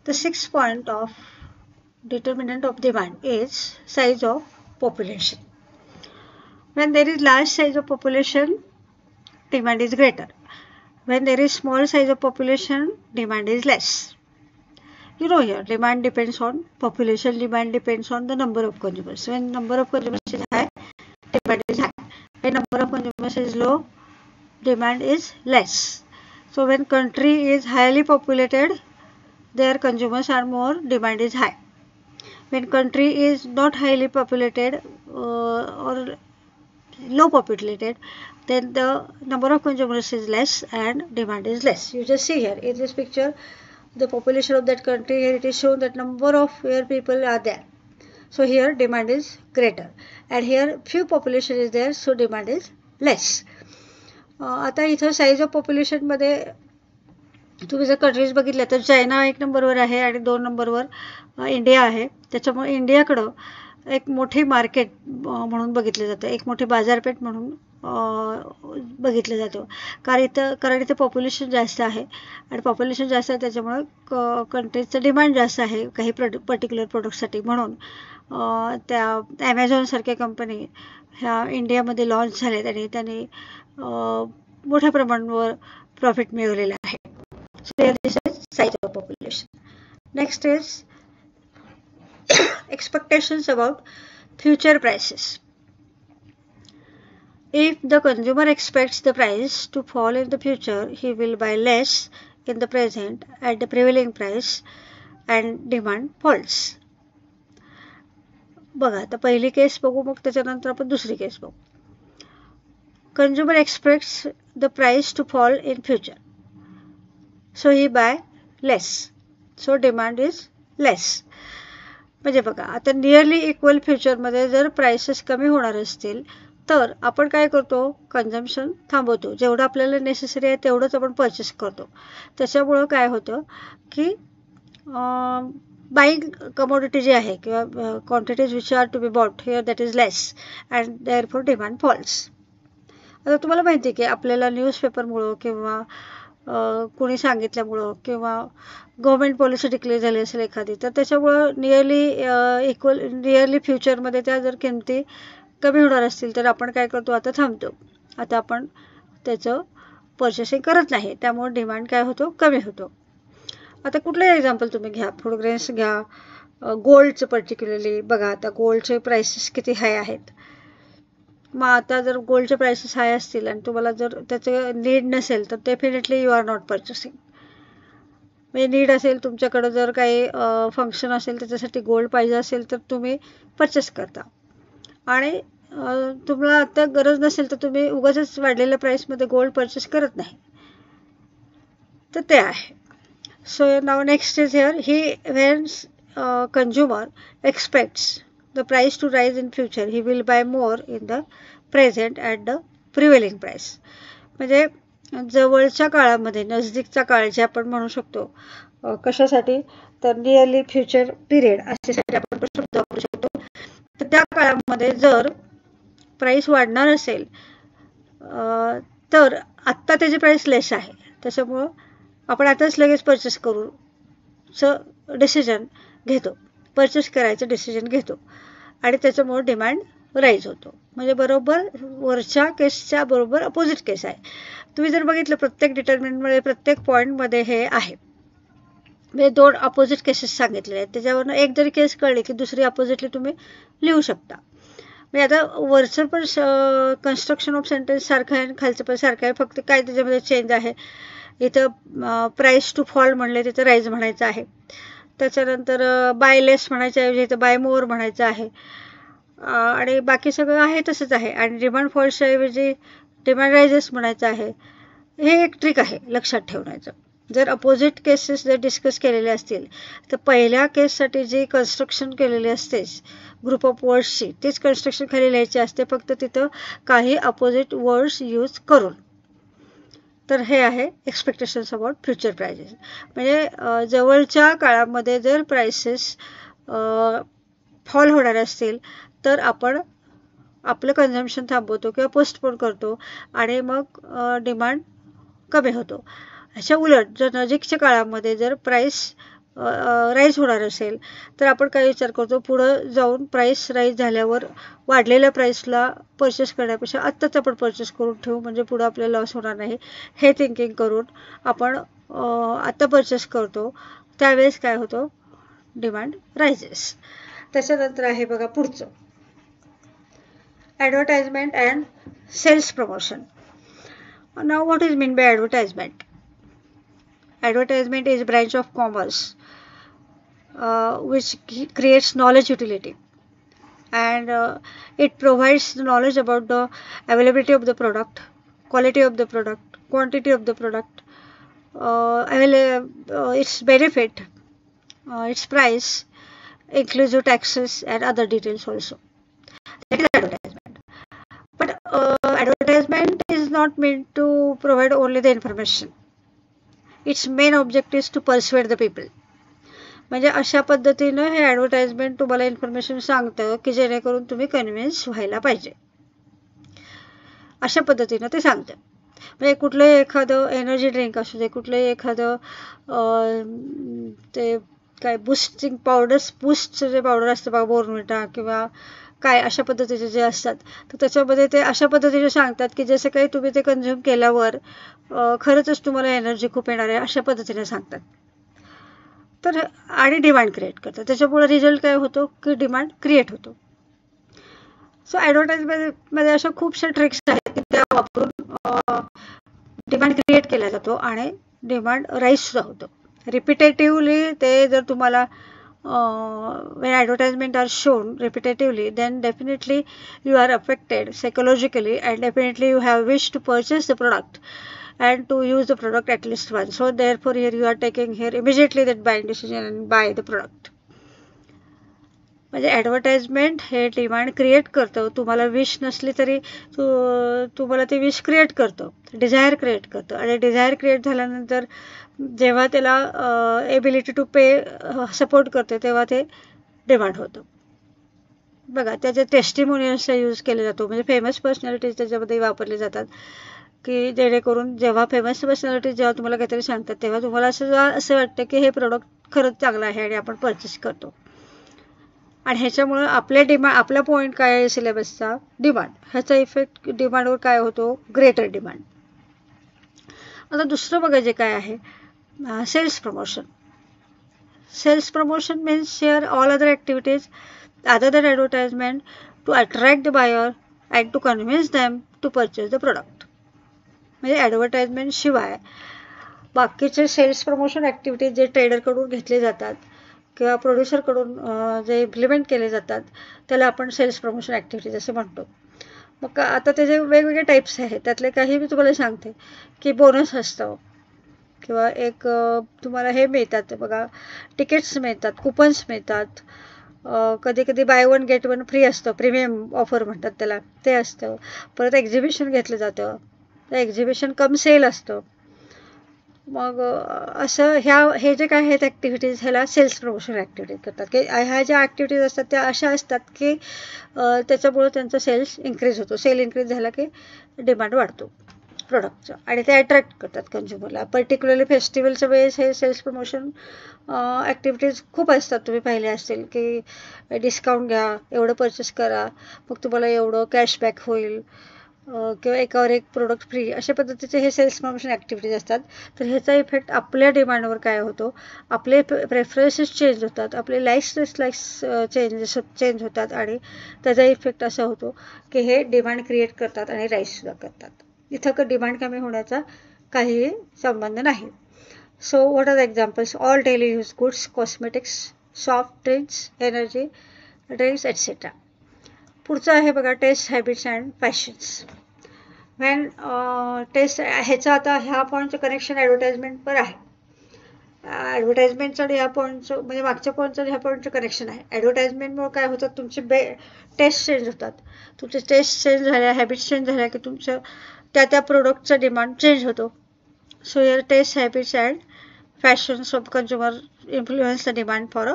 The sixth point of determinant of demand is size of population. When there is large size of population, demand is greater. When there is small size of population, demand is less. You know here, demand depends on population, demand depends on the number of consumers. When number of consumers is high, demand is high. When number of consumers is low, demand is less. So when country is highly populated, their consumers are more, demand is high. When country is not highly populated or low populated, then the number of consumers is less and demand is less. You just see here in this picture the population of that country. Here it is shown that number of where people are there. So here demand is greater and here few population is there, so demand is less. आता इथं size of population मध्ये तुम्ही जर countries बघितल्या तर China 1 नंबरवर आहे आणि 2 नंबरवर इंडिया आहे. त्याच्यामुळे इंडियाकडं एक मोठी मार्केट म्हणून बघितलं जातं, एक मोठी बाजारपेठ म्हणून बघितलं जातं. कारण इथं पॉप्युलेशन जास्त आहे आणि पॉप्युलेशन जास्त आहे त्याच्यामुळं कंट्रीजचं डिमांड जास्त आहे काही पर्टिक्युलर प्रोडक्टसाठी. म्हणून त्या ॲमेझॉनसारख्या कंपनी ह्या इंडियामध्ये लॉन्च झाल्यात आणि त्यांनी मोठ्या प्रमाणावर प्रॉफिट मिळवलेला आहे. So here this is size of population. Next is expectations about future prices. If the consumer expects the price to fall in the future, he will buy less in the present at the prevailing price and demand falls. बघा आता पहिली केस बघू, मग त्याच्यानंतर आपण दुसरी केस बघू. Consumer expects the price to fall in future, so he buy less, so demand is less. म्हणजे बघा आता नियरली इक्वल फ्युचरमध्ये जर प्राइसेस कमी होणार असतील तर आपण काय करतो, कन्झम्पशन थांबवतो. जेवढं आपल्याला नेसेसरी आहे तेवढंच आपण परचेस करतो. त्याच्यामुळं काय होतं की बाईंग कमोडिटी जी आहे किंवा quantities which are to be bought here that is less and therefore demand falls. आता तुम्हाला माहिती आहे की आपल्याला न्यूजपेपरमुळं किंवा कोणी सांगितल्यामुळं किंवा गव्हर्मेंट पॉलिसी डिक्लेअर झाली असेल एखादी, तर त्याच्यामुळं नियरली फ्युचरमध्ये त्या जर किमती कमी होणार असतील तर आपण काय करतो, आता थांबतो. आता आपण त्याचं परचेसिंग करत नाही, त्यामुळे डिमांड काय होतो, कमी होतो. आता कुठलंही एक्झाम्पल तुम्ही घ्या, फूड ग्रेन्स घ्या, गोल्डचं पर्टिक्युलरली बघा. आता गोल्डचे प्राइसेस किती हाय आहेत. मग आता जर गोल्डचे प्राइसेस हाय असतील आणि तुम्हाला जर त्याचं नीड नसेल तर definitely you are not purchasing. म्हणजे नीड असेल तुमच्याकडं, जर काही फंक्शन असेल त्याच्यासाठी गोल्ड पाहिजे असेल तर तुम्ही परचेस करता. आणि तुम्हाला आता गरज नसेल तर तुम्ही उगाचच वाढलेल्या प्राईसमध्ये गोल्ड परचेस करत नाही. तर ते आहे. So now next is here when consumer expects the price to rise in future, he will buy more in the present at the prevailing price. म्हणजे जवळच्या काळामध्ये, नजदीकचा काळ जे आपण म्हणू शकतो, कशासाठी तर नियरली फ्युचर पिरियड अशासाठी आपण शब्द वापरू शकतो. तर त्या काळामध्ये जर प्राईस वाढणार असेल तर आत्ता त्याची प्राईस लेस आहे, त्याच्यामुळं आपण आताच लगेच परचेस करूचं डिसिजन घेतो, परचेस करायचं डिसिजन घेतो आणि त्याच्यामुळं डिमांड राईज होतो. म्हणजे बरोबर वरच्या केसच्या बरोबर अपोजिट केस आहे. तुम्ही जर बघितलं प्रत्येक डिटर्मिनंटमध्ये, प्रत्येक पॉईंटमध्ये हे आहे. म्हणजे 2 अपोजिट केसेस सांगितलेले आहेत, त्याच्यावरनं एक जरी केस कळली की दुसरी अपोजिटली तुम्ही लिहू शकता. म्हणजे आता वरचं पण कन्स्ट्रक्शन ऑफ सेंटेन्स सारखं आहे आणि खालचं पण सारखं आहे, फक्त काय त्याच्यामध्ये चेंज आहे. इथं प्राईस टू फॉल म्हणले तिथं राईज म्हणायचं आहे. त्याच्यानंतर बाय लेस म्हणायच्याऐवजी इथं बाय मोर म्हणायचं आहे आणि बाकी सगळं आहे तसंच आहे. आणि डिमांड फॉल्सच्या ऐवजी डिमांड रायझेस म्हणायचं आहे. हे एक ट्रिक आहे लक्षात ठेवण्याचं. जर अपोजिट केसेस जर डिस्कस केलेले असतील तर पहिल्या केससाठी जी कन्स्ट्रक्शन केलेली असते ग्रुप ऑफ वर्ड्सची, तीच कन्स्ट्रक्शन खाली लिहायची असते, फक्त तिथं काही अपोजिट वर्ड्स यूज करून. तर हे आहे एक्सपेक्टेशन्स अबाउट फ्युचर प्राइजेस. म्हणजे जवळच्या काळामध्ये जर प्राइसेस फॉल होणार असतील तर आपण आपलं कन्झम्पशन थांबवतो किंवा पोस्टपोन करतो आणि मग डिमांड कमी होतो. ह्याच्या उलट जर नजीकच्या काळामध्ये जर प्राईस राईज होणार असेल तर आपण काय विचार करतो, पुढं जाऊन प्राईस राईज झाल्यावर वाढलेल्या प्राईसला परचेस करण्यापेक्षा आत्ताच आपण परचेस करून ठेवू म्हणजे पुढं आपल्याला लॉस होणार नाही, हे थिंकिंग करून आपण आत्ता परचेस करतो. त्यावेळेस काय होतं, डिमांड रायझेस. त्याच्यानंतर आहे बघा पुढचं, ॲडव्हर्टाइजमेंट अँड सेल्स प्रमोशन. नाव what is mean by advertisement? Advertisement is a branch of commerce which creates knowledge utility, and it provides the knowledge about the availability of the product, quality of the product, quantity of the product, its benefit, its price, inclusive taxes and other details also. That is advertisement. But advertisement is not meant to provide only the information. Its main object is to persuade the people. म्हणजे अशा पद्धतीनं हे advertisement तुम्हाला information सांगतं की जेणेकरून तुम्ही convince व्हायला पाहिजे, अशा पद्धतीनं ते सांगतं. म्हणजे कुठलंही एखादं एनर्जी ड्रिंक असू दे, कुठलंही एखादं ते काय बूस्टिंग पावडर्स, बूस्टचं जे पावडर असतं बघा, बोर्नव्हिटा किंवा काय अशा पद्धतीचे जे असतात, तर त्याच्यामध्ये ते अशा पद्धतीने सांगतात की जसं काही तुम्ही ते कन्झ्युम केल्यावर खरंच तुम्हाला एनर्जी खूप येणार आहे, अशा पद्धतीने सांगतात. तर आणि डिमांड क्रिएट करतात. त्याच्यामुळे रिझल्ट काय होतो की डिमांड क्रिएट होतो. सो ॲडव्हर्टाइजमेंटमध्ये अशा खूपशा ट्रिक्स आहेत की त्या वापरून डिमांड क्रिएट केला जातो आणि डिमांड राईज सुद्धा होतो. रिपिटेटिव्हली ते जर तुम्हाला when advertisement are shown repetitively, then definitely you are affected psychologically and definitely you have wished to purchase the product and to use the product at least once. So therefore here you are taking here immediately that buying decision and buy the product. म्हणजे advertisement हे demand create करतं. तुम्हाला wish नसली तरी तुम्हाला ते wish create करतं, Dzire create करतं. आणि डिझायर क्रिएट झाल्यानंतर जेव्हा त्याला एबिलिटी टू पे सपोर्ट करते तेव्हा ते डिमांड होतं. बघा त्याचे टेस्टिमोनियल्सचा यूज केला जातो, म्हणजे फेमस पर्सनॅलिटीज त्याच्यामध्ये वापरले जातात की जेणेकरून जेव्हा फेमस पर्सनॅलिटीज जेव्हा तुम्हाला काहीतरी सांगतात तेव्हा तुम्हाला असं वाटतं की हे प्रोडक्ट खरंच चांगलं आहे आणि आपण परचेस करतो. आणि ह्याच्यामुळं आपला पॉईंट काय आहे सिलेबसचा, डिमांड. ह्याचा इफेक्ट डिमांडवर काय होतो, ग्रेटर डिमांड. आता दुसरं बघा जे काय आहे, sales promotion. Sales promotion means share all other activities other than advertisement to attract the buyer and to convince them to purchase the product. म्हणजे ॲडव्हर्टाइजमेंट शिवाय बाकीचे सेल्स प्रमोशन ॲक्टिव्हिटीज जे ट्रेडरकडून घेतले जातात किंवा प्रोड्युसरकडून जे इम्प्लिमेंट केले जातात त्याला आपण सेल्स प्रमोशन ॲक्टिव्हिटीज असं म्हणतो. मग आता त्याचे वेगवेगळे टाईप्स आहेत. त्यातले काही मी तुम्हाला सांगते की बोनस असतं किंवा एक तुम्हाला हे मिळतात बघा, तिकीट्स मिळतात, कुपन्स मिळतात, कधी कधी by one get one free असतं, प्रीमियम ऑफर म्हणतात त्याला, ते असतं. परत एक्झिबिशन घेतलं जातं, तर एक्झिबिशन कम सेल असतं. मग असं हे जे काय आहेत ॲक्टिव्हिटीज ह्याला सेल्स प्रमोशन ॲक्टिव्हिटीज करतात. की ह्या ज्या ॲक्टिव्हिटीज असतात त्या अशा असतात की त्याच्यामुळे त्यांचा सेल्स इन्क्रीज होतो. सेल इन्क्रीज झाला की डिमांड वाढतो प्रोडक्टचा आणि ते अट्रॅक्ट करतात कंझ्युमरला. पर्टिक्युलरली फेस्टिवलच्या वेळेस हे सेल्स प्रमोशन ॲक्टिव्हिटीज खूप असतात. तुम्ही पाहिले असतील की डिस्काउंट घ्या, एवढं परचेस करा, मग तुम्हाला एवढं कॅशबॅक होईल किंवा एकावर एक प्रोडक्ट फ्री, अशा पद्धतीचे हे सेल्स प्रमोशन ॲक्टिव्हिटीज असतात. तर ह्याचा इफेक्ट आपल्या डिमांडवर काय होतो, आपले प्रेफरन्सेस चेंज होतात, आपले लाईक्स चेंज होतात आणि त्याचा इफेक्ट असा होतो की हे डिमांड क्रिएट करतात आणि राईजसुद्धा करतात. इथं डिमांड कमी होण्याचा काहीही संबंध नाही. So what are the examples, all daily use goods, cosmetics, soft drinks, energy drinks etcetera. पुढचं आहे बघा, taste habits and fashions. When taste ह्याचं आता ह्या पॉईंटचं कनेक्शन ॲडव्हर्टाइजमेंटवर आहे. ॲडव्हर्टाइजमेंटचं आणि ह्या पॉईंटचं म्हणजे मागच्या पॉईंटचं ह्या पॉईंटचं कनेक्शन आहे. ॲडव्हर्टाइजमेंटमुळे काय होतं, तुमचे टेस्ट चेंज होतात. तुमचे टेस्ट चेंज झाल्या, हॅबिट्स चेंज झाल्या की तुमचं त्या प्रोडक्टचा डिमांड चेंज होतो. So your taste habits and fashions of consumer influence the demand for a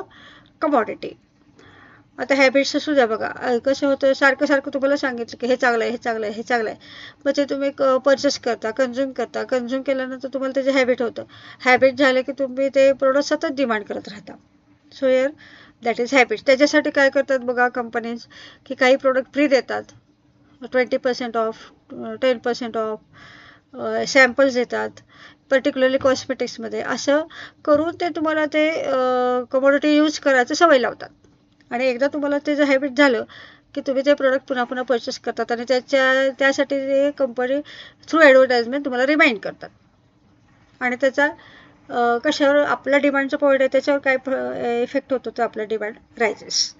commodity. आता हॅबिट्स असू द्या बघा, कसं होतं सारखं सारखं तुम्हाला सांगितलं की हे चांगलं आहे, हे चांगलं आहे, हे चांगलं आहे, मग ते तुम्ही परचेस करता, कन्झ्युम केल्यानंतर तुम्हाला त्याचे हॅबिट होतं. हॅबिट झाले की तुम्ही ते प्रोडक्ट सतत डिमांड करत राहता. So here that is habit. त्याच्यासाठी काय करतात बघा कंपनीज, की काही प्रोडक्ट फ्री देतात, 20% ऑफ, 10% ऑफ, सॅम्पल्स देतात, पर्टिक्युलरली कॉस्मेटिक्समध्ये. असं करून ते तुम्हाला ते कमोडिटी यूज करायचं सवय लावतात. आणि एकदा तुम्हाला ते जर हॅबिट झालं की तुम्ही ते प्रोडक्ट पुन्हा पुन्हा परचेस करतात आणि त्यासाठी ते कंपनी थ्रू ॲडव्हर्टाइजमेंट तुम्हाला रिमाइंड करतात. आणि त्याचा कशावर आपला डिमांडचा पॉईंट आहे त्याच्यावर काय इफेक्ट होतो, तर आपला डिमांड रायजेस.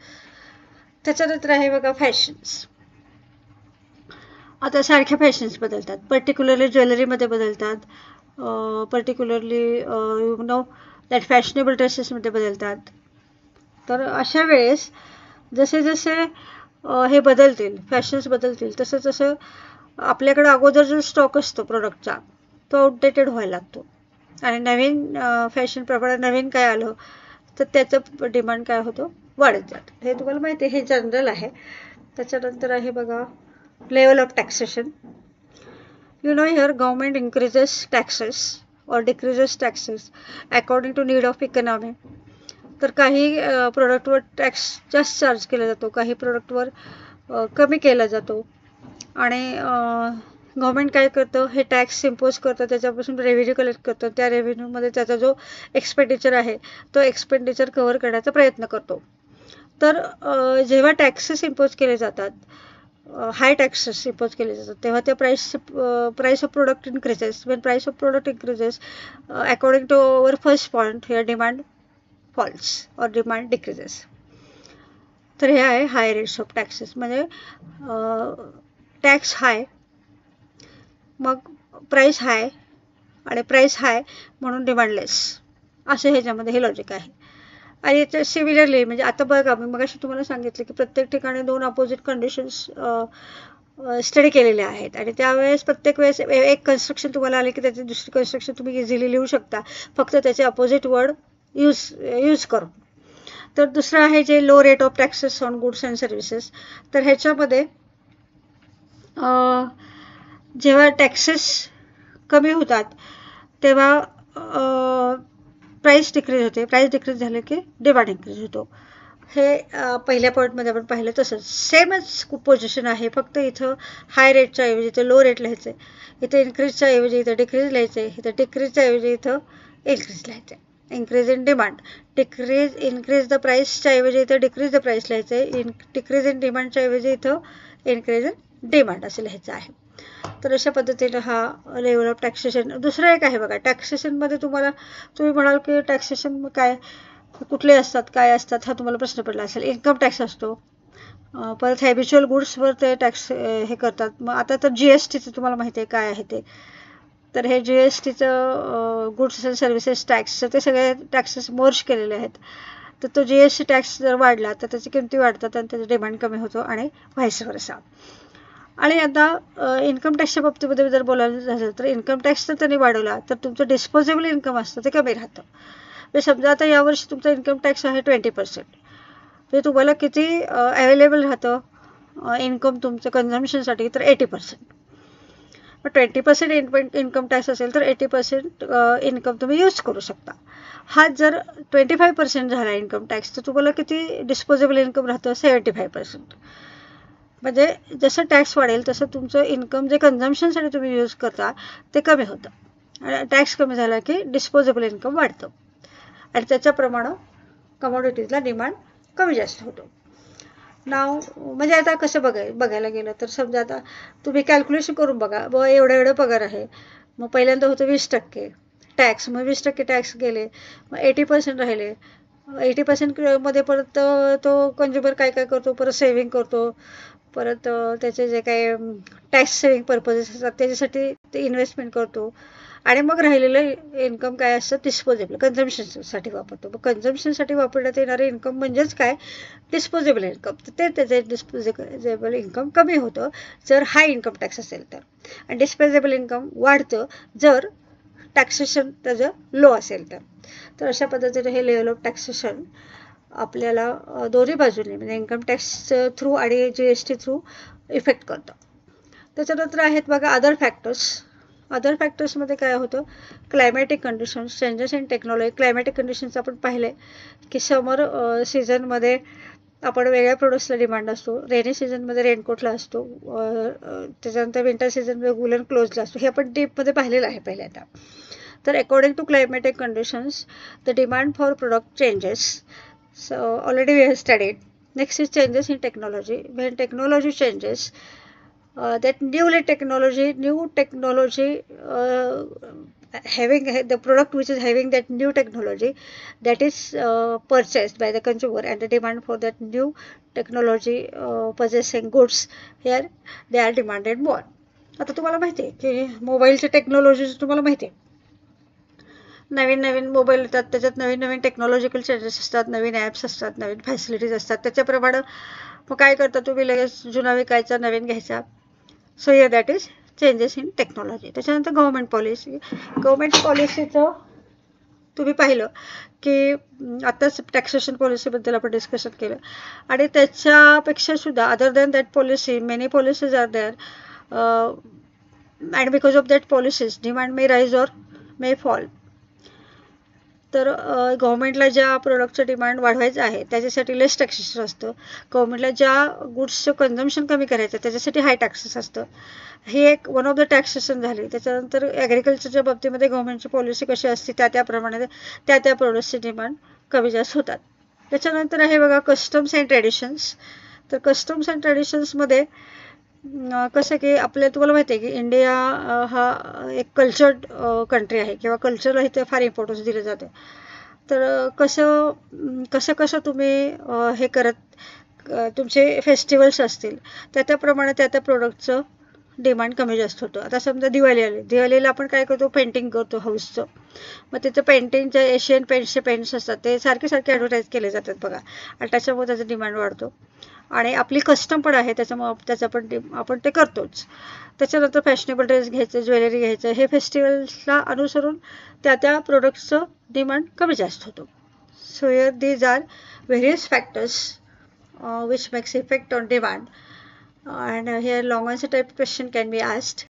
त्याच्यानंतर आहे बघा फॅशन्स. आता सारख्या फॅशन्स बदलतात, पर्टिक्युलरली ज्वेलरीमध्ये बदलतात, particularly you know that fashionable ड्रेसेसमध्ये बदलतात. तर अशा वेळेस जसे जसे हे बदलतील, फॅशन्स बदलतील, तसं तसं आपल्याकडं अगोदर जो स्टॉक असतो प्रोडक्टचा तो आउटडेटेड व्हायला लागतो. आणि नवीन फॅशनप्रमाणे नवीन काय आलं तर त्याचं डिमांड काय होतो, वाढत जातं. हे तुम्हाला माहिती आहे, हे जनरल आहे. त्याच्यानंतर आहे बघा level of taxation. You know here government increases taxes or decreases taxes according to need of economy. तर काही प्रोडक्टवर टॅक्स जास्त चार्ज केला जातो, काही प्रोडक्टवर कमी केला जातो. आणि गव्हर्मेंट काय करतं, हे टॅक्स इम्पोज करतं, त्याच्यापासून रेव्हेन्यू कलेक्ट करतं. त्या रेव्हेन्यूमध्ये त्याचा जो एक्सपेंडिचर आहे तो एक्सपेंडिचर कव्हर करण्याचा प्रयत्न करतो. तर जेव्हा टॅक्सेस इम्पोज केले जातात, हाय टॅक्सेस इम्पोज केले जातात, तेव्हा त्या price of product increases. When price of product increases according to our first point, here demand falls और डिमांड डिक्रीजेस. तर हे आहे हाय रेट्स ऑफ टॅक्सेस. म्हणजे टॅक्स हाय, मग प्राइस हाय, आणि प्राइस हाय म्हणून डिमांड लेस, असं ह्याच्यामध्ये हे लॉजिक आहे. आणि याच्या सिमिलरली म्हणजे आता बघा मी मगाशी तुम्हाला सांगितलं की प्रत्येक ठिकाणी दोन अपोजिट कंडिशन्स स्टडी केलेले आहेत. आणि त्यावेळेस प्रत्येक वेळेस एक कन्स्ट्रक्शन तुम्हाला आले की त्याची दुसरी कन्स्ट्रक्शन तुम्ही इझिली लिहू शकता, फक्त त्याचे अपोजिट वर्ड यूज करून. तर दुसरं आहे जे low rate of taxes on goods and services. तर ह्याच्यामध्ये जेव्हा टॅक्सेस कमी होतात तेव्हा प्राईस डिक्रीज होते, प्राईस डिक्रीज झाले की डिमांड इन्क्रीज होतो. हे पहिल्या पॉईंटमध्ये आपण पाहिलं तसंच सेमच पोझिशन आहे, फक्त इथं हाय रेटच्या ऐवजी इथं लो रेट लिहायचं आहे, इथं इन्क्रीजच्या ऐवजी इथं डिक्रीज लिहायचं आहे, इथं डिक्रीजच्या ऐवजी इथं इन्क्रीज लिहायचं आहे. Increase in demand, increase the प्राईसच्या ऐवजी इथं डिक्रीज द प्राईस लिहायचं आहे, डिक्रीज इन डिमांडच्या ऐवजी इथं इन्क्रीज इन डिमांड असं लिहायचं आहे. तर अशा पद्धतीनं हा लेवल ऑफ टॅक्सेशन. दुसरं एक आहे बघा, टॅक्सेशनमध्ये तुम्ही म्हणाल की टॅक्सेशन काय, कुठले असतात, काय असतात, हा तुम्हाला प्रश्न पडला असेल. इन्कम टॅक्स असतो, परत हॅबिच्युअल गुड्सवर ते टॅक्स हे करतात. मग आता तर GSTचं तुम्हाला माहिती आहे काय आहे ते. तर हे GSTचं गुड्स अँड सर्व्हिसेस टॅक्सचं ते सगळे टॅक्सेस मर्ज केलेले आहेत. तर तो GST टॅक्स जर वाढला तर त्याची किमती वाढतात आणि त्याचं डिमांड कमी होतो आणि व्हाईस वर्सा. आणि आता इन्कम टॅक्सच्या बाबतीमध्ये जर बोलायला झालं तर इन्कम टॅक्स जर त्यांनी वाढवला तर तुमचं डिस्पोजेबल इन्कम असतं ते कमी राहतं. म्हणजे समजा आता यावर्षी तुमचा इन्कम टॅक्स आहे 20%, म्हणजे तुम्हाला किती अवेलेबल राहतं इन्कम तुमचं कन्झम्पशनसाठी, तर 80%. मग 20% इन्कम टॅक्स असेल तर 80% इन्कम तुम्ही यूज करू शकता. हा जर 25% झाला इन्कम टॅक्स तर तुम्हाला किती डिस्पोजेबल इन्कम राहतं, 75%. म्हणजे जसं टॅक्स वाढेल तसं तुमचं इन्कम जे कन्झम्पशनसाठी तुम्ही यूज करता ते कमी होतं. आणि टॅक्स कमी झाला की डिस्पोजेबल इन्कम वाढतं आणि त्याच्याप्रमाणे कमोडिटीजला डिमांड कमी जास्त होतो. नाव म्हणजे आता कसं बघायला गेलं तर समजा आता तुम्ही कॅल्क्युलेशन करून बघा, व एवढं पगार आहे, मग पहिल्यांदा होतं 20% टॅक्स, मग 20% टॅक्स गेले, मग 80% राहिले. 80% मध्ये परत तो कंझ्युमर काय करतो, परत सेव्हिंग करतो, परत त्याचे जे काही टॅक्स सेव्हिंग पर्पजेस असतात त्याच्यासाठी ते इन्व्हेस्टमेंट करतो. आणि मग राहिलेलं इन्कम काय असतं, डिस्पोजेबल कन्झम्पशनसाठी वापरतो. मग कन्झम्पशनसाठी वापरण्यात येणारे इन्कम म्हणजेच काय, डिस्पोजेबल इन्कम. तर त्याचे डिस्पोजेबल इन्कम कमी होतं जर हाय इन्कम टॅक्स असेल तर, आणि डिस्पोजेबल इन्कम वाढतं जर टॅक्सेशन त्याचं लो असेल तर. तर अशा पद्धतीने हे लेवल ऑफ टॅक्सेशन आपल्याला दोन्ही बाजूने म्हणजे इन्कम टॅक्स थ्रू आणि GST थ्रू इफेक्ट करतं. त्याच्यानंतर आहेत बघा अदर फॅक्टर्स. अदर फॅक्टर्समध्ये काय होतं, climatic conditions, changes in technology. Climatic conditions आपण पाहिले की समर सीझनमध्ये आपण वेगळ्या प्रोडक्ट्सला डिमांड असतो, रेनी सीझनमध्ये रेनकोटला असतो, त्याच्यानंतर विंटर सीझनमध्ये वुलन क्लोथ्सला असतो. हे आपण डीपमध्ये पाहिलेलं आहे पहिल्यांदा. तर according to climatic conditions the demand for product changes. So already we have studied. Next is changes in technology. When technology changes, that new technology having the product which is having that new technology, that is purchased by the consumer, and the demand for that new technology possessing goods, here they are demanded more. आता तुम्हाला माहिती आहे की मोबाईलची technology तुम्हाला माहिती आहे, नवीन नवीन mobile येतात, त्याच्यात नवीन नवीन टेक्नॉलॉजिकल चेंजेस असतात, नवीन ॲप्स असतात, नवीन फॅसिलिटीज असतात. त्याच्याप्रमाणे मग काय करता तुम्ही, लगेच जुना विकायचा, नवीन घ्यायचा. So here that is changes in technology. त्याच्यानंतर गव्हर्मेंट पॉलिसीचं तुम्ही पाहिलं की आत्ताच टॅक्सेशन पॉलिसीबद्दल आपण डिस्कशन केलं, आणि त्याच्यापेक्षा सुद्धा other than that policy many policies are there, and because of that policies demand may rise or may fall. तर गव्हर्मेंटला ज्या प्रोडक्टचं डिमांड वाढवायचं आहे त्याच्यासाठी लेस टॅक्सेशन असतं, गव्हर्मेंटला ज्या गुड्सचं कन्झम्शन कमी करायचं त्याच्यासाठी हाय टॅक्सेस असतं. ही एक वन ऑफ द टॅक्सेशन झाली. त्याच्यानंतर ॲग्रिकल्चरच्या बाबतीमध्ये गव्हर्मेंटची पॉलिसी कशी असते त्याप्रमाणे त्या प्रोडक्ट्सची डिमांड कमी जास्त होतात. त्याच्यानंतर आहे बघा कस्टम्स अँड ट्रॅडिशन्स. तर कस्टम्स अँड ट्रॅडिशन्समध्ये कसं की तुम्हाला माहिती आहे की इंडिया हा एक कल्चर्ड कंट्री आहे, किंवा कल्चरला इथे फार इम्पॉर्टन्स दिलं जातं. तर कसं तुम्ही हे तुमचे फेस्टिवल्स असतील त्याप्रमाणे त्या प्रोडक्टचं डिमांड कमी जास्त होतं. आता समजा दिवाळी आली, दिवाळीला आपण काय करतो, पेंटिंग करतो हाऊसचं. मग तिथं पेंटिंगचे एशियन पेंट्सचे पेंट्स असतात, ते सारखे ॲडव्हर्टाईज केले जातात बघा, आणि त्याच्यामुळे त्याचा डिमांड वाढतो. आणि आपली कस्टम पण आहे त्याच्यामुळे त्याचं पण आपण ते करतोच. त्याच्यानंतर फॅशनेबल ड्रेस घ्यायचं, ज्वेलरी घ्यायचं, हे फेस्टिवल्सला अनुसरून त्या प्रोडक्ट्सचं डिमांड कमी जास्त होतो. So here these are various factors which makes effect on demand, and here long answer type question can be asked.